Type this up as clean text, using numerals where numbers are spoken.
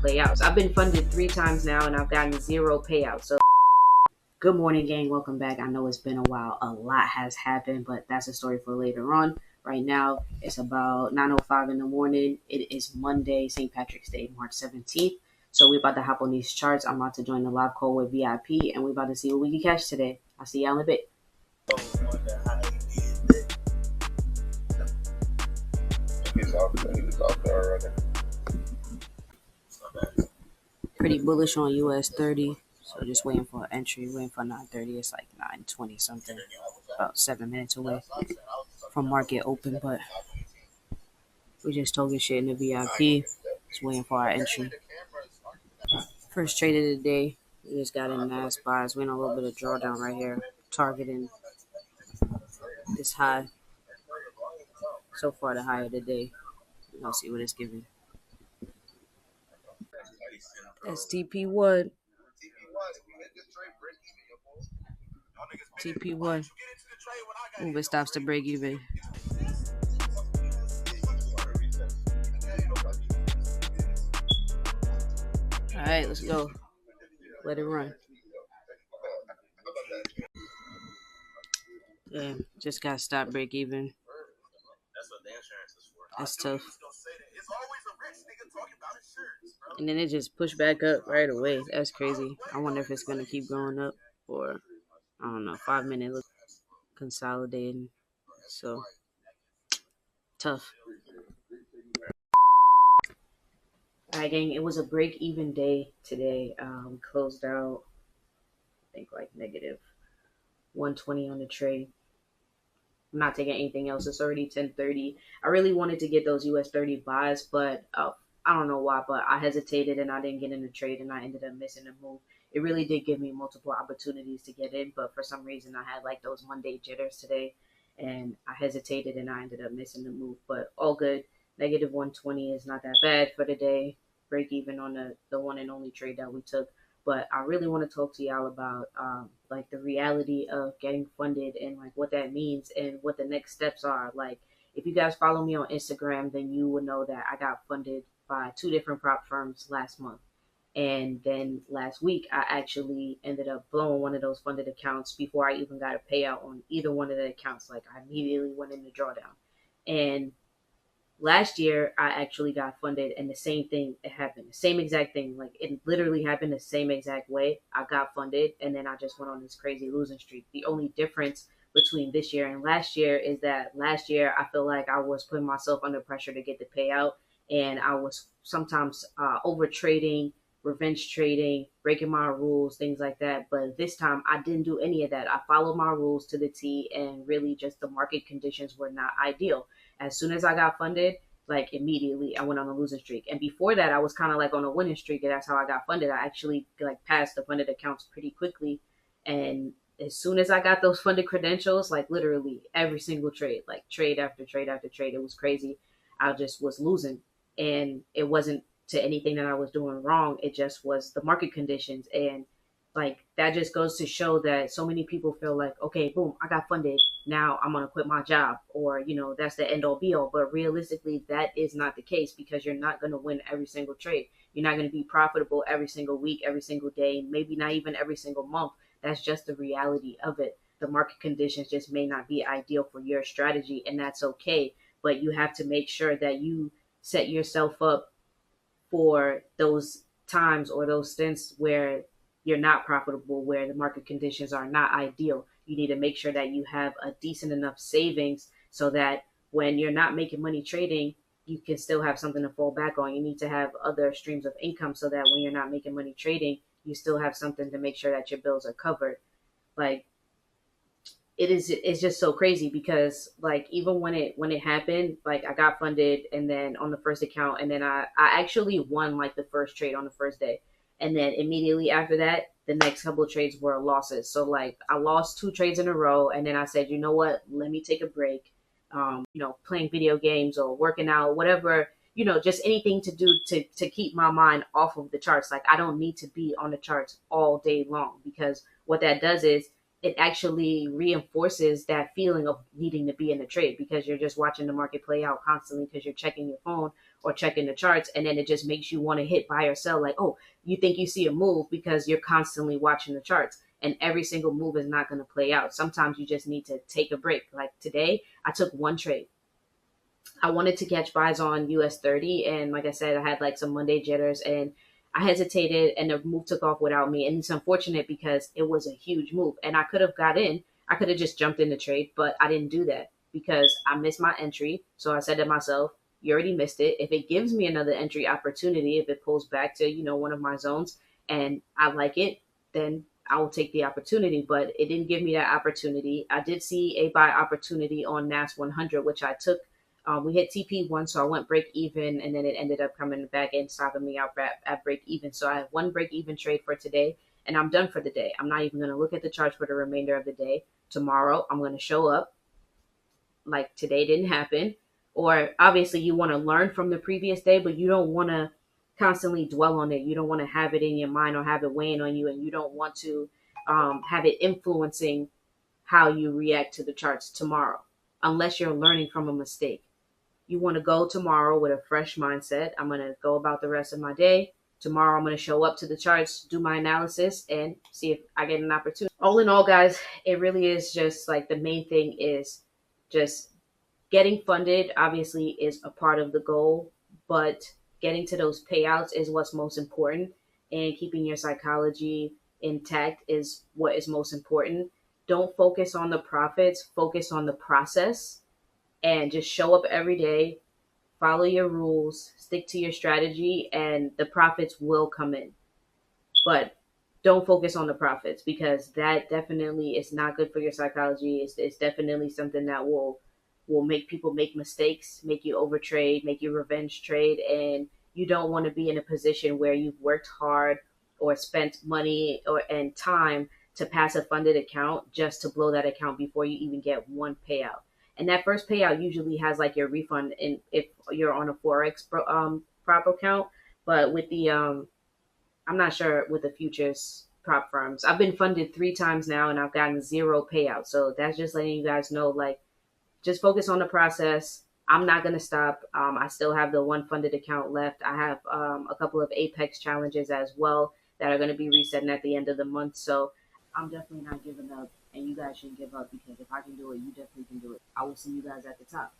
play out. So I've been funded 3 times now and I've gotten 0 payouts. So good morning, gang. Welcome back. I know it's been a while. A lot has happened, but that's a story for later on. Right now, it's about 9:05 in the morning. It is Monday, St. Patrick's Day, March 17th. So we're about to hop on these charts. I'm about to join the live call with VIP, and we're about to see what we can catch today. I'll see y'all in a bit. He's off there already. Pretty bullish on US 30. So just waiting for an entry, waiting for 9:30. It's like 9:20 something, about 7 minutes away from market open. But we just talking shit in the VIP. Just waiting for our entry. First trade of the day. We just got in nice buys. We in a little bit of drawdown right here, targeting this high. So far, the high of the day. We're gonna see what it's giving. STP1. TP1. Move it stops to break even. All right, let's go. Let it run. Yeah, just got to stop break even. That's tough. And then it just pushed back up right away. That's crazy. I wonder if it's going to keep going up or, I don't know, 5 minute look consolidating. So, tough. All right, gang, it was a break-even day today. We closed out, I think, like negative 120 on the trade. I'm not taking anything else. It's already 10:30. I really wanted to get those US 30 buys, but I don't know why, but I hesitated and I didn't get in the trade and I ended up missing the move. It really did give me multiple opportunities to get in, but for some reason I had like those Monday jitters today and I hesitated and I ended up missing the move, but all good. Negative 120 is not that bad for the day. Break even on the one and only trade that we took. But I really want to talk to y'all about like the reality of getting funded and like what that means and what the next steps are. Like if you guys follow me on Instagram, then you will know that I got funded by 2 different prop firms last month. And then last week, I actually ended up blowing one of those funded accounts before I even got a payout on either one of the accounts. Like I immediately went into drawdown. And last year, I actually got funded and the same thing happened. The same exact thing. Like it literally happened the same exact way. I got funded and then I just went on this crazy losing streak. The only difference between this year and last year is that last year I feel like I was putting myself under pressure to get the payout and I was sometimes over trading, revenge trading, breaking my rules, things like that. But this time I didn't do any of that. I followed my rules to the T and really just the market conditions were not ideal. As soon as I got funded, like immediately I went on a losing streak. And before that, I was kind of like on a winning streak, and that's how I got funded. I actually like passed the funded accounts pretty quickly. And as soon as I got those funded credentials, like literally every single trade, like trade after trade after trade, it was crazy. I just was losing. And it wasn't to anything that I was doing wrong. It just was the market conditions. And like that just goes to show that so many people feel like, okay, boom, I got funded. Now I'm going to quit my job or, that's the end all be all. But realistically, that is not the case because you're not going to win every single trade. You're not going to be profitable every single week, every single day, maybe not even every single month. That's just the reality of it. The market conditions just may not be ideal for your strategy, and that's okay. But you have to make sure that you set yourself up for those times or those stints where you're not profitable, where the market conditions are not ideal. You need to make sure that you have a decent enough savings so that when you're not making money trading, you can still have something to fall back on. You need to have other streams of income so that when you're not making money trading, you still have something to make sure that your bills are covered. Like it's just so crazy because like even when it happened, like I got funded and then on the first account and then I actually won like the first trade on the first day. And then immediately after that, the next couple of trades were losses. So like I lost 2 trades in a row and then I said, you know what, let me take a break. Playing video games or working out, whatever, just anything to do to keep my mind off of the charts. Like I don't need to be on the charts all day long because what that does is it actually reinforces that feeling of needing to be in the trade because you're just watching the market play out constantly because you're checking your phone or checking the charts, and then it just makes you want to hit buy or sell. Like, oh, you think you see a move because you're constantly watching the charts, and every single move is not going to play out. Sometimes you just need to take a break. Like today, I took one trade. I wanted to catch buys on US 30, and like I said, I had like some Monday jitters, and I hesitated, and the move took off without me. And it's unfortunate because it was a huge move, and I could have got in. I could have just jumped in the trade, but I didn't do that because I missed my entry. So I said to myself, you already missed it. If it gives me another entry opportunity, if it pulls back to, one of my zones and I like it, then I will take the opportunity. But it didn't give me that opportunity. I did see a buy opportunity on NAS 100, which I took. We hit TP1, so I went break even, and then it ended up coming back and stopping me out at break even. So I have one break even trade for today, and I'm done for the day. I'm not even going to look at the charts for the remainder of the day. Tomorrow, I'm going to show up like today didn't happen. Or obviously, you want to learn from the previous day, but you don't want to constantly dwell on it. You don't want to have it in your mind or have it weighing on you, and you don't want to have it influencing how you react to the charts tomorrow, unless you're learning from a mistake. You want to go tomorrow with a fresh mindset. I'm going to go about the rest of my day. Tomorrow, I'm going to show up to the charts, do my analysis, and see if I get an opportunity. All in all, guys, it really is just like the main thing is just getting funded, obviously, is a part of the goal, but getting to those payouts is what's most important, and keeping your psychology intact is what is most important. Don't focus on the profits, focus on the process, and just show up every day, follow your rules, stick to your strategy, and the profits will come in. But don't focus on the profits, because that definitely is not good for your psychology. It's definitely something that will make people make mistakes, make you overtrade, make you revenge trade, and you don't want to be in a position where you've worked hard or spent money and time to pass a funded account just to blow that account before you even get one payout. And that first payout usually has like your refund if you're on a Forex prop account. But with the I'm not sure with the futures prop firms. I've been funded 3 times now and I've gotten 0 payout. So that's just letting you guys know, like, just focus on the process. I'm not going to stop. I still have the one funded account left. I have a couple of Apex challenges as well that are going to be resetting at the end of the month. So I'm definitely not giving up, and you guys shouldn't give up, because if I can do it, you definitely can do it. I will see you guys at the top.